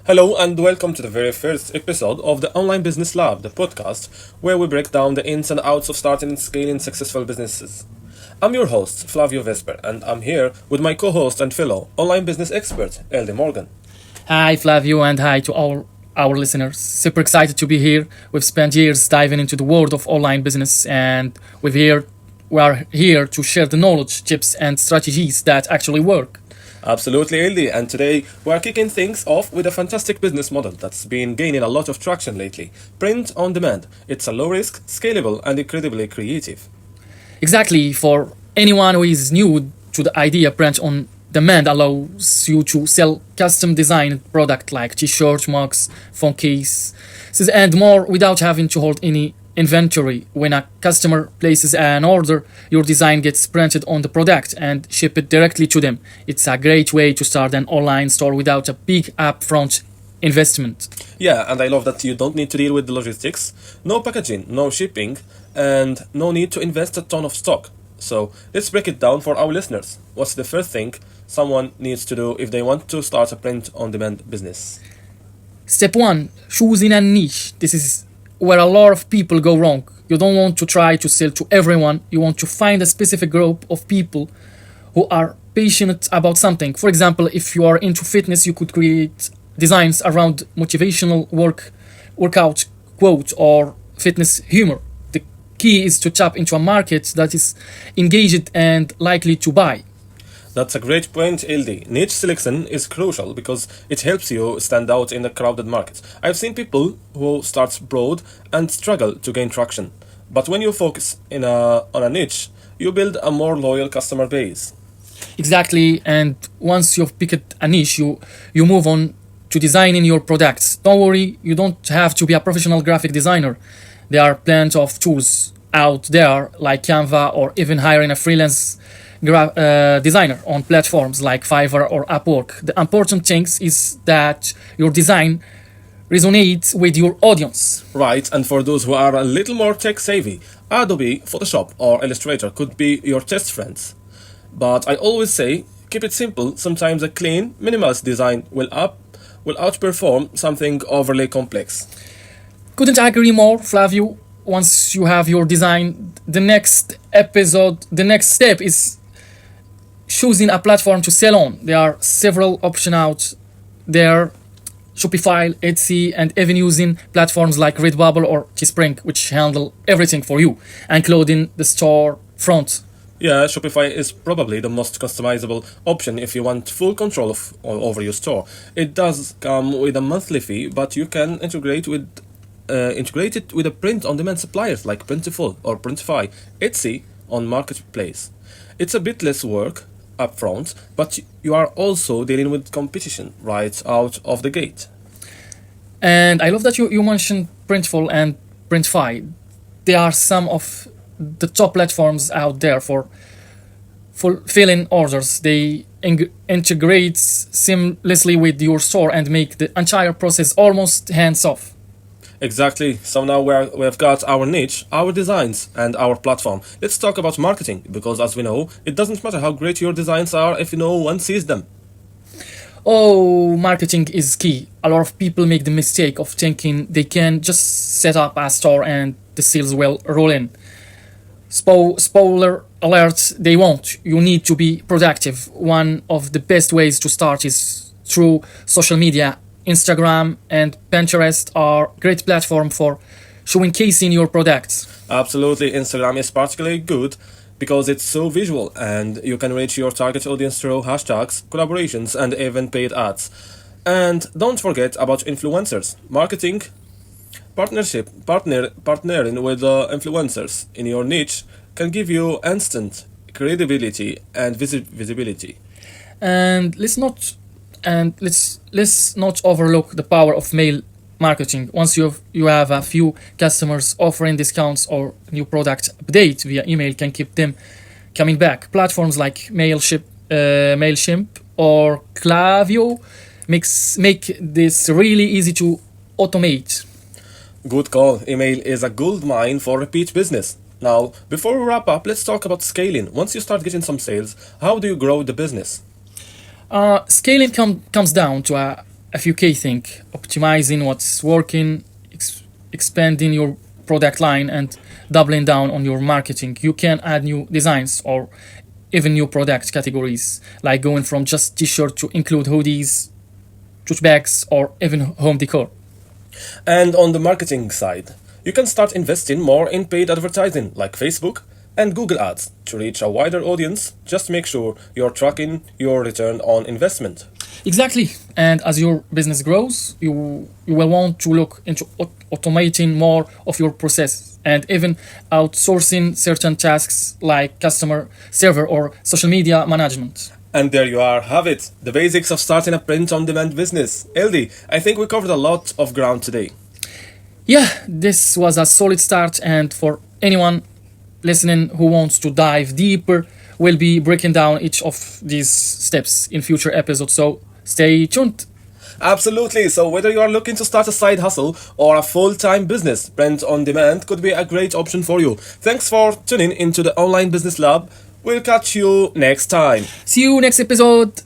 Hello and welcome to the very first episode of the Online Business Lab, the podcast where we break down the ins and outs of starting and scaling successful businesses. I'm your host, Flavio Vesper, and I'm here with my co-host and fellow online business expert, Eldi Morgan. Hi, Flavio, and hi to all our listeners. Super excited to be here. We've spent years diving into the world of online business, and we are here to share the knowledge, tips, and strategies that actually work. Absolutely, Eldi, and today we're kicking things off with a fantastic business model that's been gaining a lot of traction lately. Print on demand. It's a low risk, scalable, and incredibly creative. Exactly, for anyone who is new to the idea, print on demand allows you to sell custom designed product like t-shirts, mugs, phone cases, and more without having to hold any inventory. When a customer places an order, your design gets printed on the product and shipped directly to them. It's a great way to start an online store without a big upfront investment. Yeah, and I love that you don't need to deal with the logistics, no packaging, no shipping, and no need to invest a ton of stock. So let's break it down for our listeners. What's the first thing someone needs to do if they want to start a print on demand business? Step 1, choosing a niche. This is where a lot of people go wrong. You don't want to try to sell to everyone. You want to find a specific group of people who are passionate about something. For example, if you are into fitness, you could create designs around motivational workout quote or fitness humor. The key is to tap into a market that is engaged and likely to buy. That's a great point, Eldi. Niche selection is crucial because it helps you stand out in a crowded market. I've seen people who start broad and struggle to gain traction. But when you focus on a niche, you build a more loyal customer base. Exactly, and once you've picked a niche, you move on to designing your products. Don't worry, you don't have to be a professional graphic designer. There are plenty of tools out there like Canva or even hiring a freelance designer on platforms like Fiverr or Upwork. The important thing is that your design resonates with your audience. Right, and for those who are a little more tech savvy, Adobe, Photoshop, or Illustrator could be your test friends. But I always say, keep it simple. Sometimes a clean, minimalist design will outperform something overly complex. Couldn't agree more, Flavio. Once you have your design, the next step is choosing a platform to sell on. There are several options out there: Shopify, Etsy, and even using platforms like Redbubble or Teespring, which handle everything for you, including the store front. Yeah, Shopify is probably the most customizable option if you want full control over your store. It does come with a monthly fee, but you can integrate it with a print-on-demand suppliers like Printful or Printify, Etsy on Marketplace. It's a bit less work upfront, but you are also dealing with competition right out of the gate. And I love that you mentioned Printful and Printify. They are some of the top platforms out there for fulfilling orders. They integrate seamlessly with your store and make the entire process almost hands-off. Exactly. So now we've got our niche, our designs, and our platform. Let's talk about marketing, because as we know, it doesn't matter how great your designs are if no one sees them. Oh, marketing is key. A lot of people make the mistake of thinking they can just set up a store and the sales will roll in. Spoiler alert, they won't. You need to be productive. One of the best ways to start is through social media. Instagram and Pinterest are great platform for showcasing your products. Absolutely, Instagram is particularly good because it's so visual and you can reach your target audience through hashtags, collaborations, and even paid ads. And don't forget about influencers. Marketing, partnering with influencers in your niche can give you instant credibility and visibility. And let's not overlook the power of mail marketing. Once you have a few customers offering discounts or new product update via email can keep them coming back. Platforms like Mailchimp or Flavio make this really easy to automate. Good call. Email is a gold mine for repeat business. Now, before we wrap up, let's talk about scaling. Once you start getting some sales, how do you grow the business? Scaling comes down to a a few key things: optimizing what's working, expanding your product line, and doubling down on your marketing. You can add new designs or even new product categories, like going from just t-shirt to include hoodies, tote bags, or even home decor. And on the marketing side, you can start investing more in paid advertising like Facebook and Google Ads to reach a wider audience. Just make sure you're tracking your return on investment. Exactly. And as your business grows, you will want to look into automating more of your process and even outsourcing certain tasks like customer server or social media management. And there you are, have it, the basics of starting a print-on-demand business. Eldi, I think we covered a lot of ground today. Yeah, this was a solid start, and for anyone listening who wants to dive deeper, we'll be breaking down each of these steps in future episodes, so stay tuned. Absolutely, so whether you are looking to start a side hustle or a full-time business, print-on-demand could be a great option for you. Thanks for tuning into the Online Business Lab. We'll catch you next time. See you next episode.